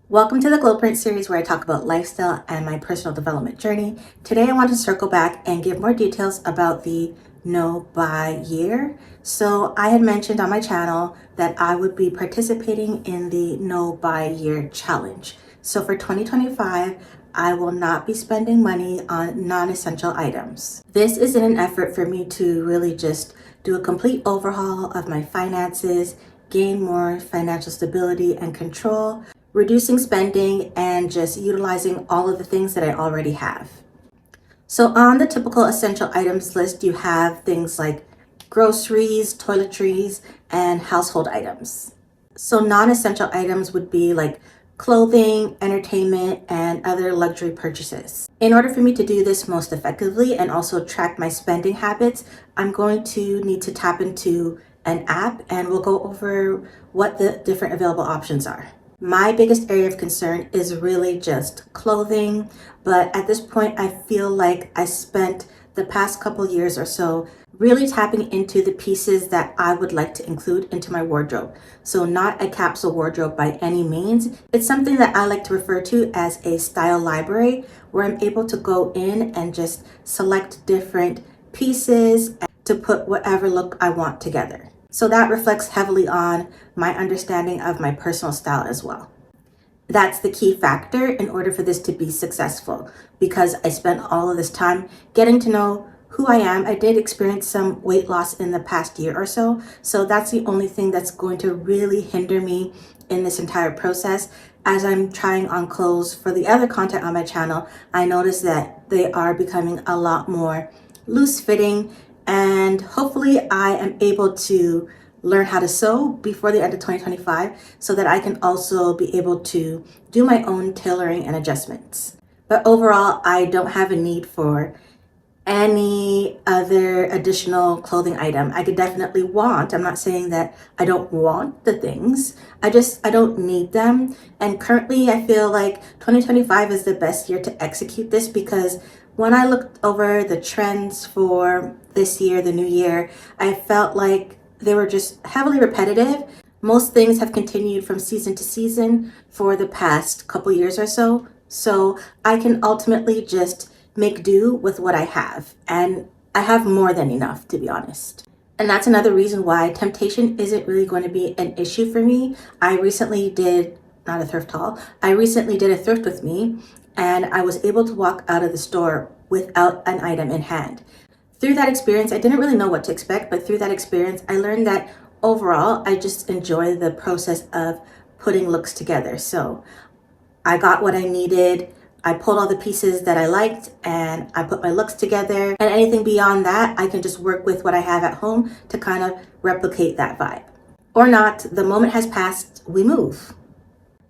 Welcome to the Glow Print series where I talk about lifestyle and my personal development journey. Today I want to circle back and give more details about the no buy year. So I had mentioned on my channel that I would be participating in the no buy year challenge. So for 2025, I will not be spending money on non-essential items. This is in an effort for me to really just do a complete overhaul of my finances, gain more financial stability and control, reducing spending, and just utilizing all of the things that I already have. So on the typical essential items list, you have things like groceries, toiletries, and household items. So non-essential items would be like clothing, entertainment, and other luxury purchases. In order for me to do this most effectively and also track my spending habits, I'm going to need to tap into an app, and we'll go over what the different available options are. My biggest area of concern is really just clothing, but at this point, I feel like I spent the past couple years or so really tapping into the pieces that I would like to include into my wardrobe. So not a capsule wardrobe by any means. It's something that I like to refer to as a style library, where I'm able to go in and just select different pieces to put whatever look I want together. So that reflects heavily on my understanding of my personal style as well. That's the key factor in order for this to be successful, because I spent all of this time getting to know who I am. I did experience some weight loss in the past year or so, so that's the only thing that's going to really hinder me in this entire process. As I'm trying on clothes for the other content on my channel, I noticed that they are becoming a lot more loose fitting, and hopefully I am able to learn how to sew before the end of 2025 so that I can also be able to do my own tailoring and adjustments. But overall, I don't have a need for any other additional clothing item. I could definitely want, I'm not saying that I don't want the things, I don't need them. And currently I feel like 2025 is the best year to execute this, because when I looked over the trends for this year, the new year, I felt like they were just heavily repetitive. Most things have continued from season to season for the past couple years or so. So I can ultimately just make do with what I have. And I have more than enough, to be honest. And that's another reason why temptation isn't really going to be an issue for me. I recently did, not a thrift haul, I recently did a thrift with me, and I was able to walk out of the store without an item in hand. Through that experience, I didn't really know what to expect, but through that experience, I learned that overall, I just enjoy the process of putting looks together. So I got what I needed. I pulled all the pieces that I liked and I put my looks together. And anything beyond that, I can just work with what I have at home to kind of replicate that vibe. Or not, the moment has passed, we move.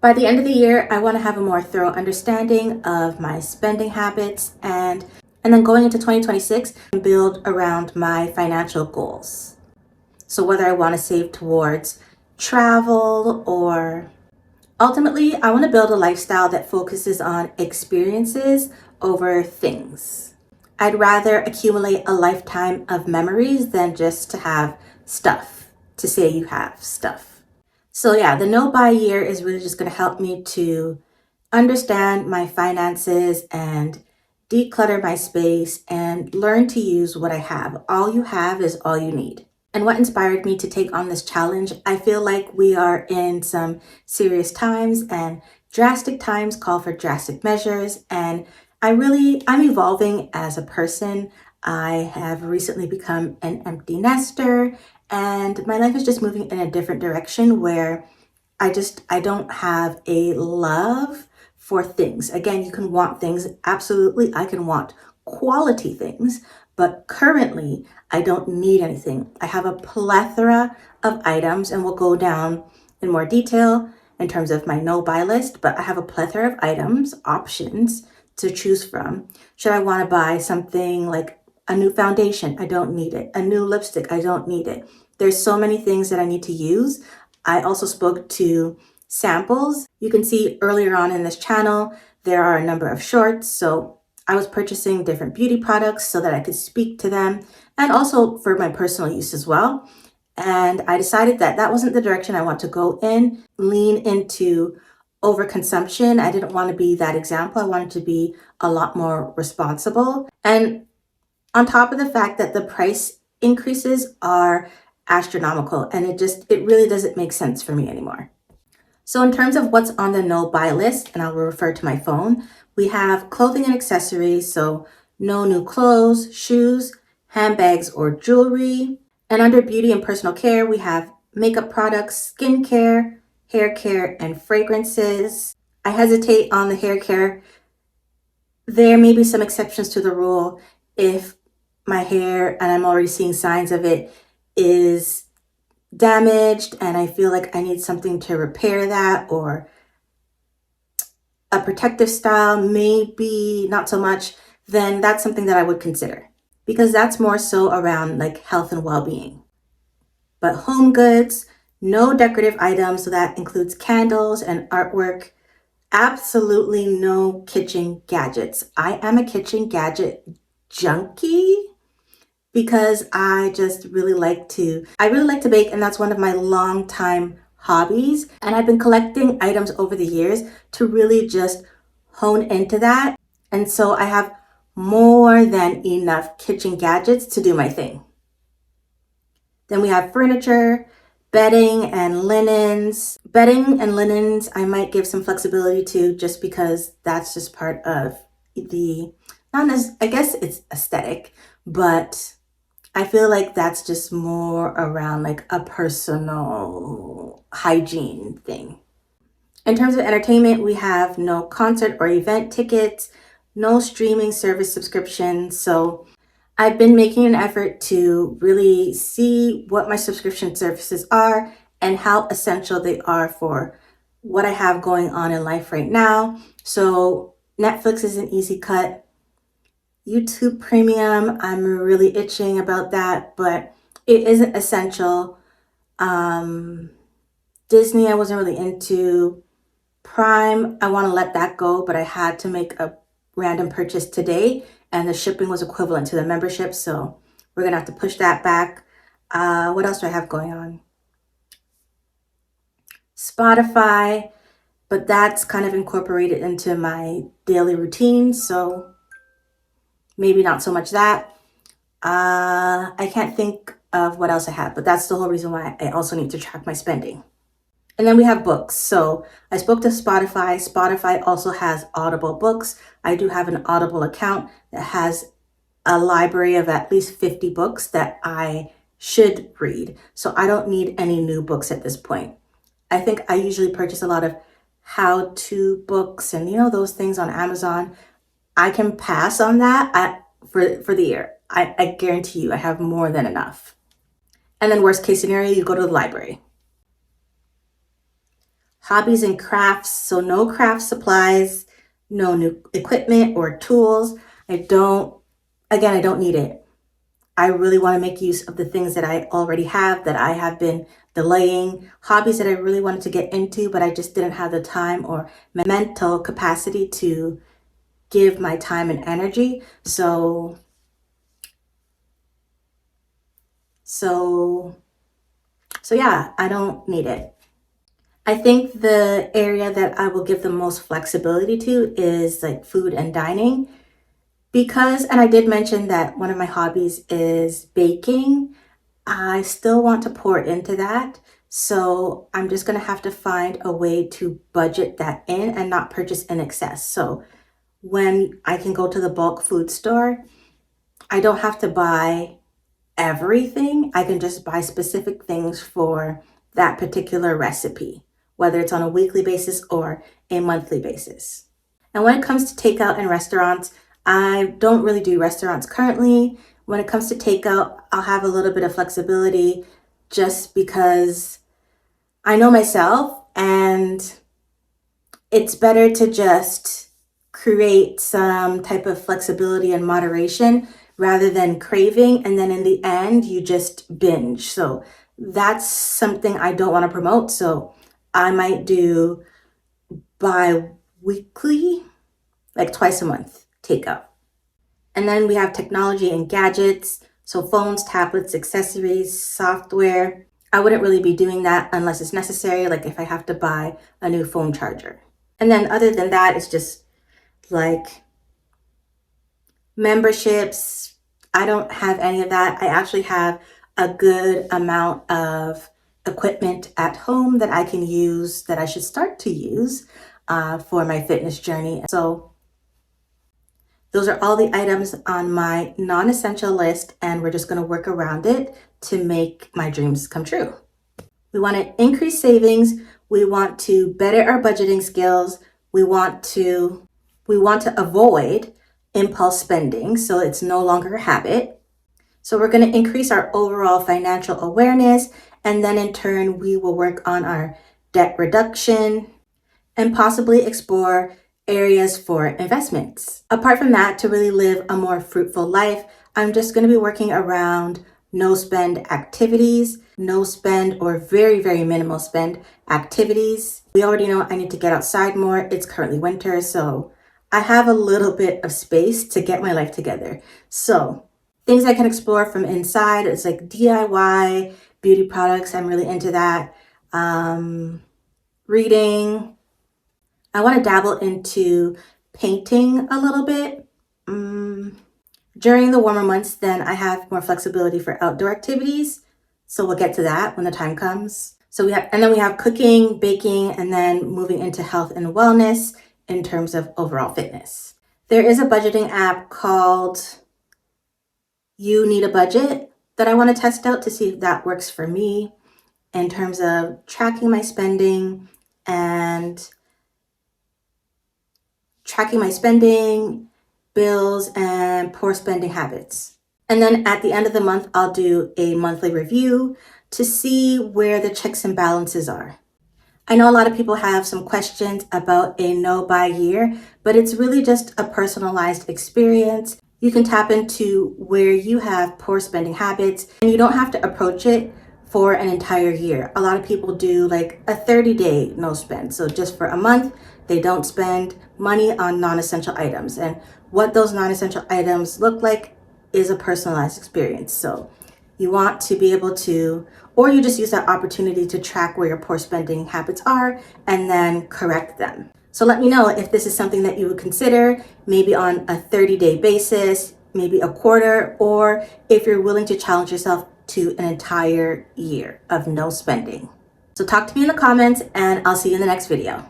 By the end of the year, I want to have a more thorough understanding of my spending habits, and then going into 2026, build around my financial goals. So whether I want to save towards travel, or ultimately, I want to build a lifestyle that focuses on experiences over things. I'd rather accumulate a lifetime of memories than just to have stuff, to say you have stuff. So yeah, the no buy year is really just going to help me to understand my finances and declutter my space and learn to use what I have. All you have is all you need. And what inspired me to take on this challenge, I feel like we are in some serious times, and drastic times call for drastic measures. And I'm evolving as a person. I have recently become an empty nester, and my life is just moving in a different direction where I don't have a love for things. Again, you can want things. Absolutely, I can want quality things, but currently I don't need anything. I have a plethora of items, and we'll go down in more detail in terms of my no buy list, but I have a plethora of items, options to choose from. Should I want to buy something like a new foundation? I don't need it. A new lipstick? I don't need it. There's so many things that I need to use. I also spoke to samples. You can see earlier on in this channel, there are a number of shorts. So I was purchasing different beauty products so that I could speak to them, and also for my personal use as well. And I decided that that wasn't the direction I want to go in, lean into overconsumption. I didn't want to be that example. I wanted to be a lot more responsible. And on top of the fact that the price increases are astronomical, and it really doesn't make sense for me anymore. So in terms of what's on the no buy list, and I will refer to my phone, we have clothing and accessories. So no new clothes, shoes, handbags, or jewelry. And under beauty and personal care, we have makeup products, skincare, hair care, and fragrances. I hesitate on the hair care. There may be some exceptions to the rule if my hair, and I'm already seeing signs of it, is damaged and I feel like I need something to repair that, or a protective style, maybe not so much, then that's something that I would consider, because that's more so around like health and well-being. But home goods, no decorative items, so that includes candles and artwork. Absolutely no kitchen gadgets. I am a kitchen gadget junkie because I really like to bake, and that's one of my long time hobbies. And I've been collecting items over the years to really just hone into that. And so I have more than enough kitchen gadgets to do my thing. Then we have furniture, bedding and linens. Bedding and linens, I might give some flexibility to, just because that's just part of the, I guess it's aesthetic, but I feel like that's just more around like a personal hygiene thing. In terms of entertainment, we have no concert or event tickets, no streaming service subscriptions. So I've been making an effort to really see what my subscription services are and how essential they are for what I have going on in life right now. So Netflix is an easy cut. YouTube Premium, I'm really itching about that, but it isn't essential. Disney, I wasn't really into. Prime, I want to let that go, but I had to make a random purchase today, and the shipping was equivalent to the membership, so we're gonna have to push that back. What else do I have going on? Spotify, but that's kind of incorporated into my daily routine, so maybe not so much that. I can't think of what else I have, but that's the whole reason why I also need to track my spending. And then we have books. So I spoke to Spotify. Spotify also has Audible books. I do have an Audible account that has a library of at least 50 books that I should read. So I don't need any new books at this point. I think I usually purchase a lot of how-to books and, those things on Amazon. I can pass on that for the year. I guarantee you I have more than enough. And then worst case scenario, you go to the library. Hobbies and crafts, so no craft supplies, no new equipment or tools. I don't need it. I really want to make use of the things that I already have, that I have been delaying, hobbies that I really wanted to get into, but I just didn't have the time or mental capacity to give my time and energy. So yeah, I don't need it. I think the area that I will give the most flexibility to is like food and dining, because, and I did mention that one of my hobbies is baking. I still want to pour into that. So I'm just going to have to find a way to budget that in and not purchase in excess. So when I can go to the bulk food store, I don't have to buy everything. I can just buy specific things for that particular recipe, whether it's on a weekly basis or a monthly basis. And when it comes to takeout and restaurants, I don't really do restaurants currently. When it comes to takeout, I'll have a little bit of flexibility just because I know myself, and it's better to just create some type of flexibility and moderation rather than craving, and then in the end you just binge. So that's something I don't want to promote. So I might do bi-weekly, like twice a month takeout. And then we have technology and gadgets. So phones, tablets, accessories, software. I wouldn't really be doing that unless it's necessary, like if I have to buy a new phone charger. And then other than that, it's just like memberships. I don't have any of that. I actually have a good amount of equipment at home that I can use, that I should start to use for my fitness journey. So those are all the items on my non-essential list, and we're just going to work around it to make my dreams come true. We want to increase savings. We want to better our budgeting skills. We want to avoid impulse spending, so it's no longer a habit. So we're going to increase our overall financial awareness, and then in turn, we will work on our debt reduction and possibly explore areas for investments. Apart from that, to really live a more fruitful life, I'm just going to be working around no spend activities, no spend or very, very minimal spend activities. We already know I need to get outside more. It's currently winter, so I have a little bit of space to get my life together. So things I can explore from inside, it's like DIY, beauty products. I'm really into that. Reading. I want to dabble into painting a little bit. During the warmer months, then I have more flexibility for outdoor activities. So we'll get to that when the time comes. So we have cooking, baking, and then moving into health and wellness in terms of overall fitness. There is a budgeting app called You Need a Budget that I want to test out to see if that works for me in terms of tracking my spending, bills, and poor spending habits. And then at the end of the month, I'll do a monthly review to see where the checks and balances are. I know a lot of people have some questions about a no-buy year, but it's really just a personalized experience. You can tap into where you have poor spending habits, and you don't have to approach it for an entire year. A lot of people do like a 30-day no spend. So just for a month, they don't spend money on non-essential items. And what those non-essential items look like is a personalized experience. So you want to be able to, or you just use that opportunity to track where your poor spending habits are and then correct them. So let me know if this is something that you would consider, maybe on a 30-day basis, maybe a quarter, or if you're willing to challenge yourself to an entire year of no spending. So talk to me in the comments, and I'll see you in the next video.